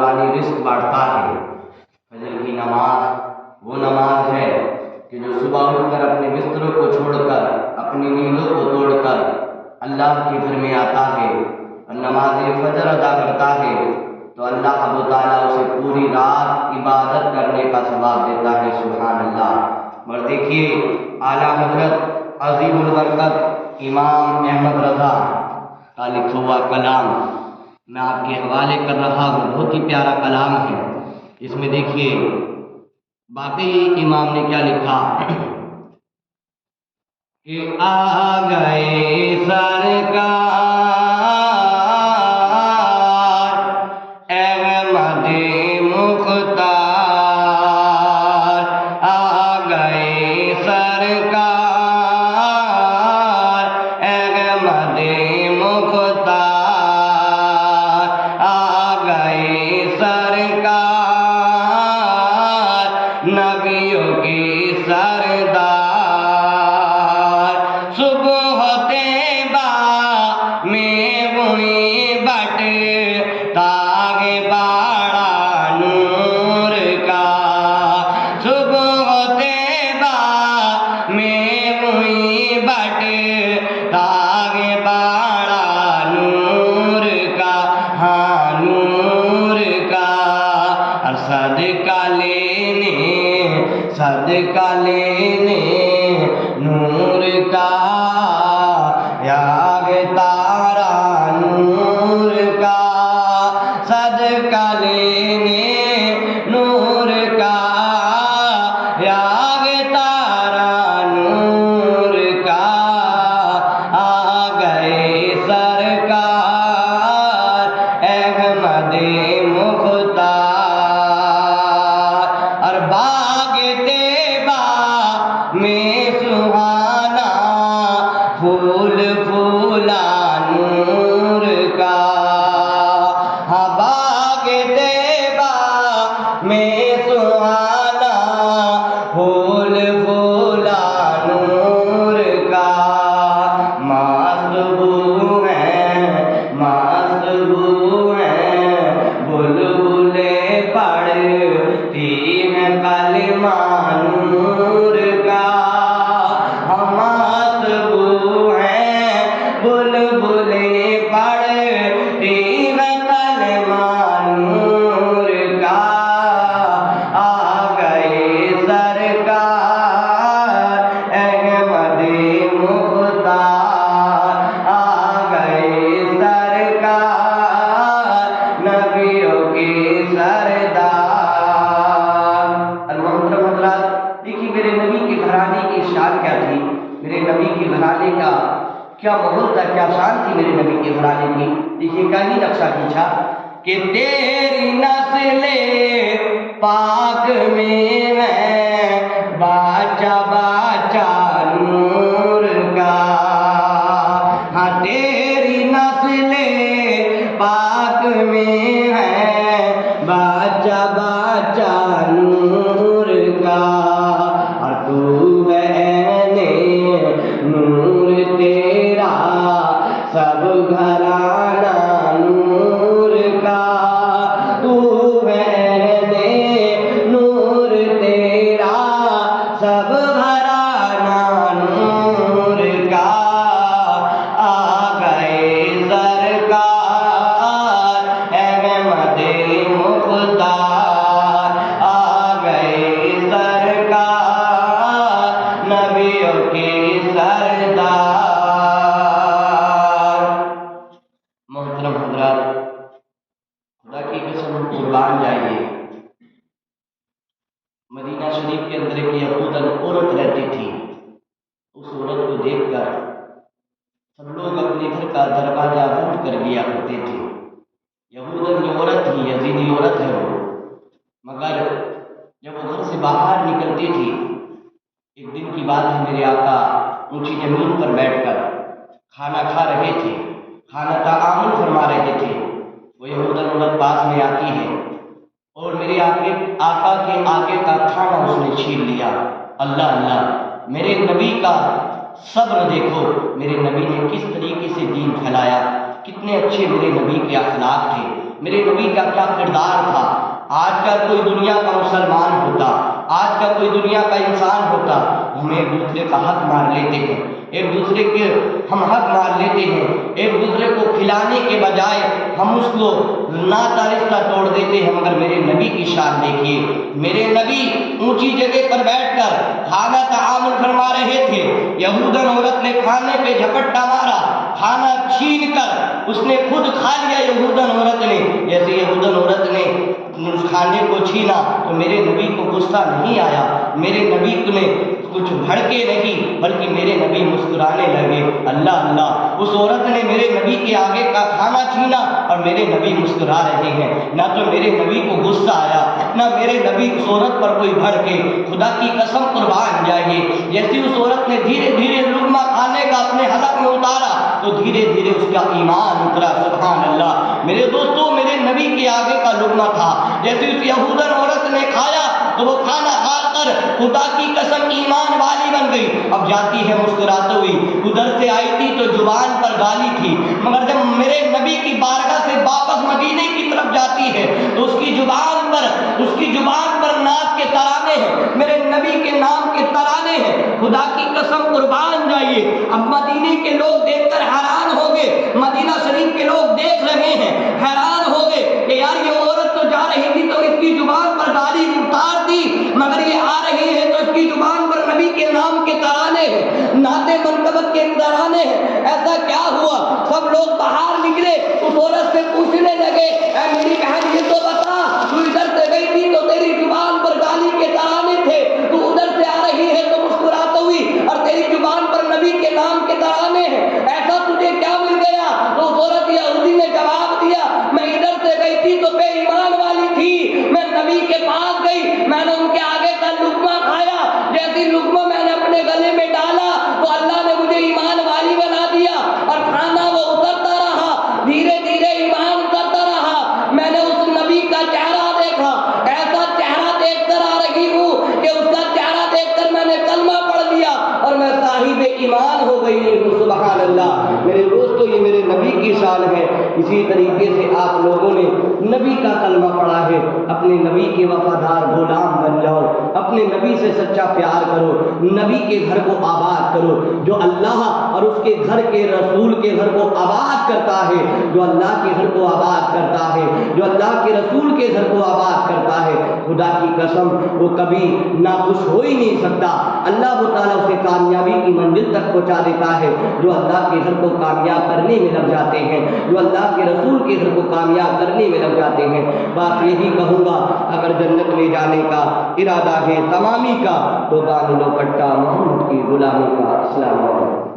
روحانی رزق بانٹتا ہے۔ فجر کی نماز وہ نماز ہے کہ جو صبح اٹھ کر اپنے بستروں کو چھوڑ کر، اپنی نیندوں کو توڑ کر اللہ کے گھر میں آتا ہے اور نماز فجر ادا کرتا ہے تو اللہ ابو تعالیٰ اسے پوری رات عبادت کرنے کا ثواب دیتا ہے۔ سبحان اللہ۔ مگر دیکھیے اعلیٰ حضرت عظیم البرکت امام احمد رضا کا لکھا ہوا کلام میں آپ کے حوالے کر رہا ہوں، بہت ہی پیارا کلام ہے۔ اس میں دیکھیے باقی امام نے کیا لکھا کہ آ گئے سرکار احمد مختار، آ گئے سرکار احمد مختار، آ گئے سرکار نبیوں کی سردار، صبح طیبہ میں ہوئی بٹ تاغ باڑا نور کا، صبح طیبہ میں ہوئی بٹ تاغ باڑا نور کا، ہاں نور کا، اور صدقہ لینے نور کا، یاغ تارا نور کا، صدقہ لینے نور کا، یاغ تارا نور کا، آ گئے سرکار احمد مختار، اور باغ طیبہ میں سہانا پھول پھولا نور کا، ہاں باغ طیبہ میں سہانا پھول پھولا نور کا، مست بو ہیں بلبلیں پڑھتی ہیں کلمہ نور کا، مست بو ہیں بلبلیں پڑھتی ہیں کلمہ نور کا، آ گئے سرکار احمد مختار، آ گئے سرکار نبیوں کی سردار۔ محترم حضرات، دیکھیے میرے نبی کے گھرانے کی شان کیا تھی، میرے نبی کے گھرانے کا کیا ماحول تھا، کیا شان تھی میرے نبی کے گھرانے کی۔ دیکھیے کیا ہی نقشہ کھینچا کہ تیری نسل پاک میں ہے باچا باچا نور کا، ہاں تیری نسل پاک میں ہے باچا باچا نور کا، اور تو ہے نور تیرا سب گھرانہ نور کا، تو ہے نور تیرا سب گھرانہ نور کا، آ گئے سرکار احمد مختار، آ گئے سرکار نبیوں کی سردار۔ محترم حضرات، خدا کی قسم قربان جائیے، مدینہ شریف کے اندر ایک یہودن عورت رہتی تھی، اس عورت کو دیکھ کر سب لوگ اپنے گھر کا دروازہ بند کر دیا کرتے تھے۔ یہودن کی عورت تھی، یزیدی عورت ہے وہ، مگر جب وہ گھر سے باہر نکلتی تھی، ایک دن کی بات ہے، میرے آقا اونچی زمین پر بیٹھ کر کھانا کھا رہے تھے، کھانا تعامل فرما رہے تھے، وہ یہودن عورت پاس میں آتی ہے اور میرے آقا کے آگے کا کھانا اس نے چھین لیا۔ اللہ اللہ، میرے نبی کا صبر دیکھو، میرے نبی نے کس طریقے سے دین پھیلایا، کتنے اچھے میرے نبی کے اخلاق تھے۔ میرے نبی کا کیا کردار تھا۔ آج کا کوئی دنیا کا مسلمان ہوتا، آج کا کوئی دنیا کا انسان ہوتا، ہم ایک دوسرے کا حق مار لیتے ہیں، ایک دوسرے کے ہم حق مار لیتے ہیں، ایک دوسرے کو کھلانے کے بجائے ہم اس کو ناتا رشتہ توڑ دیتے ہیں۔ مگر میرے نبی کی شان دیکھیے، میرے نبی اونچی جگہ پر بیٹھ کر کھانا تعامل فرما رہے تھے، یہودن عورت نے کھانے پہ جھپٹا مارا، کھانا چھین کر اس نے خود کھا لیا یہودن عورت نے۔ جیسے یہودن عورت نے اس کھانے کو چھینا تو میرے نبی کو غصہ نہیں آیا، میرے نبی نے کچھ بھڑکے نہیں، بلکہ میرے نبی مسکرانے لگے۔ اللہ اللہ، اس عورت نے میرے نبی کے آگے کا کھانا چھینا اور میرے نبی مسکرا رہے ہیں۔ نہ تو میرے نبی کو غصہ آیا، نہ میرے نبی اس عورت پر کوئی بھڑکے۔ خدا کی قسم قربان جائیے، جیسے اس عورت نے دھیرے دھیرے لقمہ کھانے کا اپنے حلق میں اتارا تو دھیرے دھیرے اس کا ایمان اترا۔ سبحان اللہ میرے دوستوں، میرے نبی کے آگے کا لقمہ تھا، جیسے اس یہودن عورت نے کھایا تو وہ کھانا کھا کر خدا کی قسم ایمان والی بن گئی۔ اب جاتی ہے مسکراتے ہوئی، ادھر سے آئی تھی تو زبان پر گالی تھی، مگر جب میرے نبی کی بارگاہ سے واپس مدینے کی طرف جاتی ہے تو اس کی زبان پر ناز کے ترانے ہیں، میرے نبی کے نام کے ترانے ہیں۔ خدا کی قسم قربان جائیے، اب مدینے کے لوگ دیکھ کر حیران ہو گئے، مدینہ شریف کے لوگ دیکھ رہے ہیں، حیران ہو گئے کہ یار یہ عورت تو جا رہی تھی تو اس کی زبان پر گالی اتار دی، مگر یہ آ رہی ہے تو اس کی زبان پر نبی کے نام کے ترانے ہیں، نعت منقبت کے ترانے ہیں۔ ایسا کیا ہوا؟ سب لوگ باہر نکلے، اس عورت سے پوچھنے لگے، اے میری بہن یہ تو بتا، تو ادھر سے گئی تھی تو تیری زبان پر گالی کے ترانے تھے، تو ادھر سے آ رہی ہے تو مسکراتے ہوئی اور تیری زبان پر نبی کے نام کے ترانے ہیں، ایسا تجھے کیا مل گیا؟ تو اس عورت یہودی نے جواب دیا، میں ادھر سے گئی تھی تو بے ایمان والی تھی، میں نبی کے پاس گئی، میں نے ان کے آگے کا لقمہ کھایا، جیسی لقمہ میں نے اپنے گلے میں ڈالا تو اللہ نے مجھے ایمان والی بنا دیا، اور کھانا وہ اترتا رہا، دھیرے دھیرے ایمان اترتا رہا۔ میں نے اس نبی کا چہرہ دیکھا، ایسا چہرہ دیکھ کر آ رہی ہوں کہ اس کا چہرہ دیکھ کر میں نے کلمہ پڑھ لیا اور میں صاحب ایمان ہو گئی ہوں۔ سبحان اللہ میرے دوستو، یہ میرے نبی کی شان ہے۔ اسی طریقے سے آپ لوگوں نے نبی کا کلمہ پڑھا ہے، اپنے نبی کے وفادار غلام بن جاؤ، اپنے نبی سے سچا پیار کرو، نبی کے گھر کو آباد کرو۔ جو اللہ اور اس کے گھر کے رسول کے گھر کو آباد کرتا ہے، جو اللہ کے گھر کو آباد کرتا ہے، جو اللہ کے رسول کے گھر کو آباد کرتا ہے، خدا کی قسم وہ کبھی ناخوش ہو ہی نہیں سکتا۔ اللہ تعالیٰ اسے کامیابی کی منزل تک پہنچا دیتا ہے۔ جو اللہ کے گھر کو کامیاب کرنے میں لگ جاتے ہیں، جو اللہ کے رسول کے گھر کو کامیاب کرنے میں لگ جاتے ہیں، بات یہی کہوں گا، اگر جنت میں جانے کا ارادہ ہے تمامی کا تو باندھ لو پٹا محمد کی غلامی کا۔ السلام علیکم۔